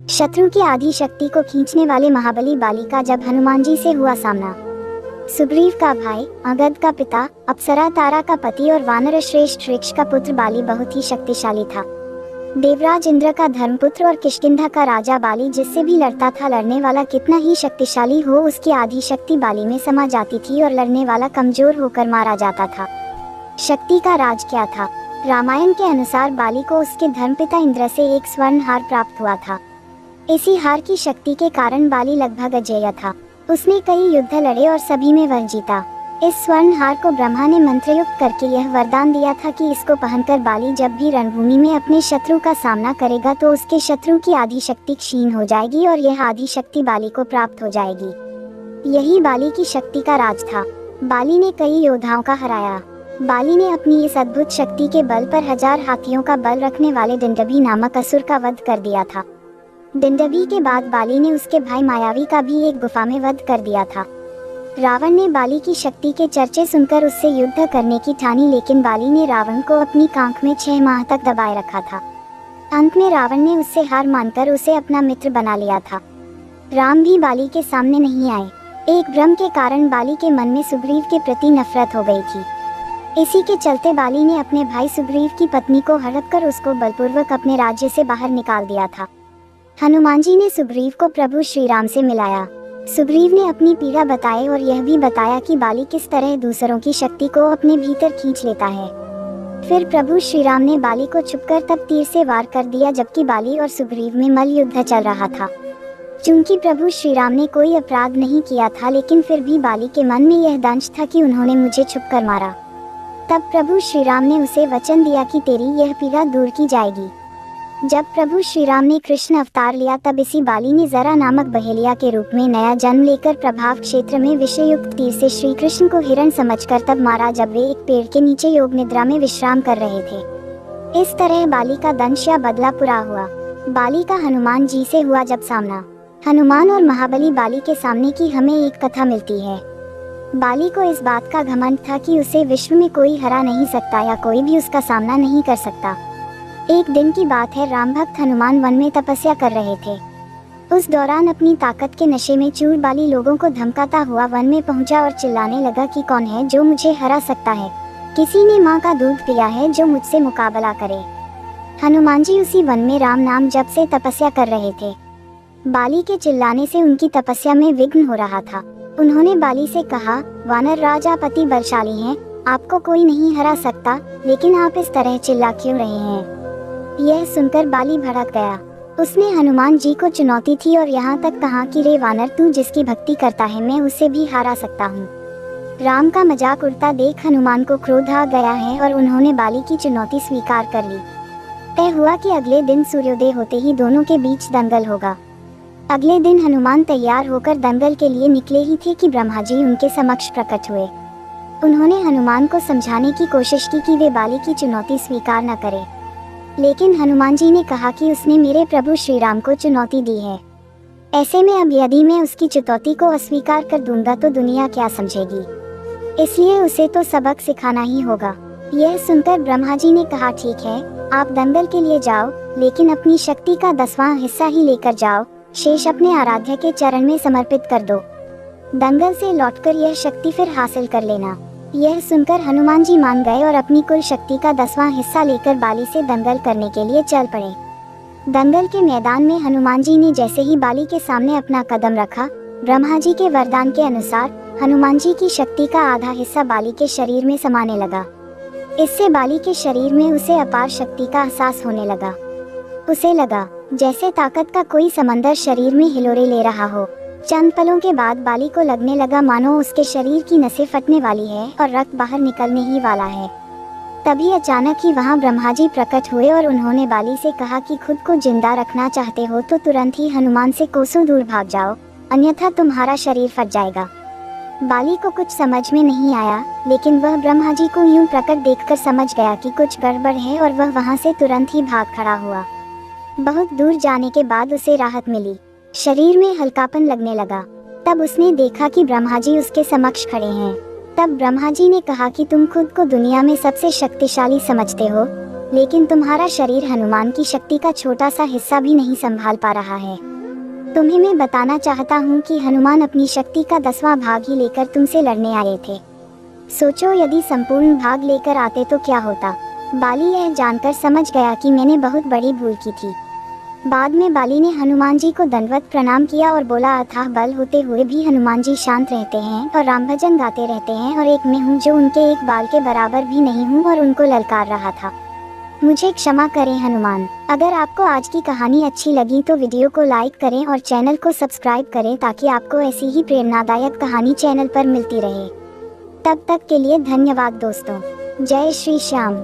शत्रु की आधी शक्ति को खींचने वाले महाबली बाली का जब हनुमान जी से हुआ सामना। सुग्रीव का भाई, अंगद का पिता, अप्सरा तारा का पति और वानर श्रेष्ठ वृक्ष का पुत्र बाली बहुत ही शक्तिशाली था। देवराज इंद्र का धर्मपुत्र और किष्किंधा का राजा बाली जिससे भी लड़ता था, लड़ने वाला कितना ही शक्तिशाली हो उसकी आधी शक्ति बाली में समा जाती थी और लड़ने वाला कमजोर होकर मारा जाता था। शक्ति का राज क्या था? रामायण के अनुसार बाली को उसके धर्मपिता इंद्र से एक स्वर्ण हार प्राप्त हुआ था। इसी हार की शक्ति के कारण बाली लगभग अजेय था। उसने कई युद्ध लड़े और सभी में वह जीता। इस स्वर्ण हार को ब्रह्मा ने मंत्रयुक्त करके यह वरदान दिया था कि इसको पहनकर बाली जब भी रणभूमि में अपने शत्रु का सामना करेगा तो उसके शत्रु की आधी शक्ति क्षीण हो जाएगी और यह आधी शक्ति बाली को प्राप्त हो जाएगी। यही बाली की शक्ति का राज था। बाली ने कई योद्धाओं का हराया। बाली ने अपनी इस अद्भुत शक्ति के बल पर 1000 हाथियों का बल रखने वाले डिंडभी नामक असुर का वध कर दिया था। डिंडभी के बाद बाली ने उसके भाई मायावी का भी एक गुफा में वध कर दिया था। रावण ने बाली की शक्ति के चर्चे सुनकर उससे युद्ध करने की ठानी, लेकिन बाली ने रावण को अपनी कांख में 6 माह तक दबाए रखा था। अंत में रावण ने उससे हार मानकर उसे अपना मित्र बना लिया था। राम भी बाली के सामने नहीं आए। एक भ्रम के कारण बाली के मन में सुग्रीव के प्रति नफरत हो गई थी। इसी के चलते बाली ने अपने भाई सुग्रीव की पत्नी को हड़प कर उसको बलपूर्वक अपने राज्य से बाहर निकाल दिया था। हनुमान जी ने सुग्रीव को प्रभु श्री राम से मिलाया। सुग्रीव ने अपनी पीड़ा बताई और यह भी बताया कि बाली किस तरह दूसरों की शक्ति को अपने भीतर खींच लेता है। फिर प्रभु श्री राम ने बाली को छुपकर तब तीर से वार कर दिया, जबकि बाली और सुग्रीव में मल्ल युद्ध चल रहा था। चूंकि प्रभु श्री राम ने कोई अपराध नहीं किया था, लेकिन फिर भी बाली के मन में यह दंश था कि उन्होंने मुझे छुपकर मारा। तब प्रभु श्री राम ने उसे वचन दिया कि तेरी यह पीड़ा दूर की जाएगी। जब प्रभु श्री राम ने कृष्ण अवतार लिया तब इसी बाली ने जरा नामक बहेलिया के रूप में नया जन्म लेकर प्रभाव क्षेत्र में विषयुक्त तीर से श्री कृष्ण को हिरण समझकर तब मारा, जब वे एक पेड़ के नीचे योग निद्रा में विश्राम कर रहे थे। इस तरह बाली का दंश या बदला पूरा हुआ। बाली का हनुमान जी से हुआ जब सामना। हनुमान और महाबली बाली के सामने की हमें एक कथा मिलती है। बाली को इस बात का घमंड था कि उसे विश्व में कोई हरा नहीं सकता या कोई भी उसका सामना नहीं कर सकता। एक दिन की बात है, राम भक्त हनुमान वन में तपस्या कर रहे थे। उस दौरान अपनी ताकत के नशे में चूर बाली लोगों को धमकाता हुआ वन में पहुंचा और चिल्लाने लगा कि कौन है जो मुझे हरा सकता है? किसी ने माँ का दूध पिया है जो मुझसे मुकाबला करे? हनुमान जी उसी वन में राम नाम जप से तपस्या कर रहे थे। बाली के चिल्लाने से उनकी तपस्या में विघ्न हो रहा था। उन्होंने बाली से कहा, वानर राज आप अति बलशाली हैं, आपको कोई नहीं हरा सकता, लेकिन आप इस तरह चिल्ला क्यों रहे हैं? यह सुनकर बाली भड़क गया। उसने हनुमान जी को चुनौती थी और यहाँ तक कहा कि रे वानर, तू जिसकी भक्ति करता है मैं उसे भी हरा सकता हूँ। राम का मजाक उड़ता देख हनुमान को क्रोध आ गया है और उन्होंने बाली की चुनौती स्वीकार कर ली। तय हुआ कि अगले दिन सूर्योदय होते ही दोनों के बीच दंगल होगा। अगले दिन हनुमान तैयार होकर दंगल के लिए निकले ही थे कि ब्रह्मा जी उनके समक्ष प्रकट हुए। उन्होंने हनुमान को समझाने की कोशिश की कि वे बाली की चुनौती स्वीकार न करें, लेकिन हनुमान जी ने कहा कि उसने मेरे प्रभु श्री राम को चुनौती दी है। ऐसे में अब यदि मैं उसकी चुनौती को अस्वीकार कर दूंगा तो दुनिया क्या समझेगी, इसलिए उसे तो सबक सिखाना ही होगा। यह सुनकर ब्रह्मा जी ने कहा, ठीक है, आप दंगल के लिए जाओ, लेकिन अपनी शक्ति का 10वां हिस्सा ही लेकर जाओ, शेष अपने आराध्य के चरण में समर्पित कर दो। दंगल से लौटकर यह शक्ति फिर हासिल कर लेना। यह सुनकर हनुमान जी मान गए और अपनी कुल शक्ति का 10वां हिस्सा लेकर बाली से दंगल करने के लिए चल पड़े। दंगल के मैदान में हनुमान जी ने जैसे ही बाली के सामने अपना कदम रखा, ब्रह्मा जी के वरदान के अनुसार हनुमान जी की शक्ति का आधा हिस्सा बाली के शरीर में समाने लगा। इससे बाली के शरीर में उसे अपार शक्ति का एहसास होने लगा। उसे लगा जैसे ताकत का कोई समंदर शरीर में हिलोरे ले रहा हो। चंद पलों के बाद बाली को लगने लगा मानो उसके शरीर की नसें फटने वाली है और रक्त बाहर निकलने ही वाला है। तभी अचानक ही वहां ब्रह्मा जी प्रकट हुए और उन्होंने बाली से कहा कि खुद को जिंदा रखना चाहते हो तो तुरंत ही हनुमान से कोसों दूर भाग जाओ, अन्यथा तुम्हारा शरीर फट जाएगा। बाली को कुछ समझ में नहीं आया, लेकिन वह ब्रह्मा जी को यूं प्रकट देखकर समझ गया कि कुछ गड़बड़ है और वह वहां से तुरंत ही भाग खड़ा हुआ। बहुत दूर जाने के बाद उसे राहत मिली, शरीर में हल्कापन लगने लगा। तब उसने देखा कि ब्रह्मा जी उसके समक्ष खड़े हैं। तब ब्रह्मा जी ने कहा कि तुम खुद को दुनिया में सबसे शक्तिशाली समझते हो, लेकिन तुम्हारा शरीर हनुमान की शक्ति का छोटा सा हिस्सा भी नहीं संभाल पा रहा है। तुम्हें मैं बताना चाहता हूँ कि हनुमान अपनी शक्ति का 10वां भाग ही लेकर तुमसे लड़ने आए थे। सोचो यदि संपूर्ण भाग लेकर आते तो क्या होता। बाली यह जानकर समझ गया कि मैंने बहुत बड़ी भूल की थी। बाद में बाली ने हनुमान जी को दंडवत प्रणाम किया और बोला, अथाह बल होते हुए भी हनुमान जी शांत रहते हैं और राम भजन गाते रहते हैं, और एक मैं हूँ जो उनके एक बाल के बराबर भी नहीं हूँ और उनको ललकार रहा था। मुझे क्षमा करें हनुमान। अगर आपको आज की कहानी अच्छी लगी तो वीडियो को लाइक करें और चैनल को सब्सक्राइब करें ताकि आपको ऐसी ही प्रेरणादायक कहानी चैनल पर मिलती रहे। तब तक के लिए धन्यवाद दोस्तों। जय श्री श्याम।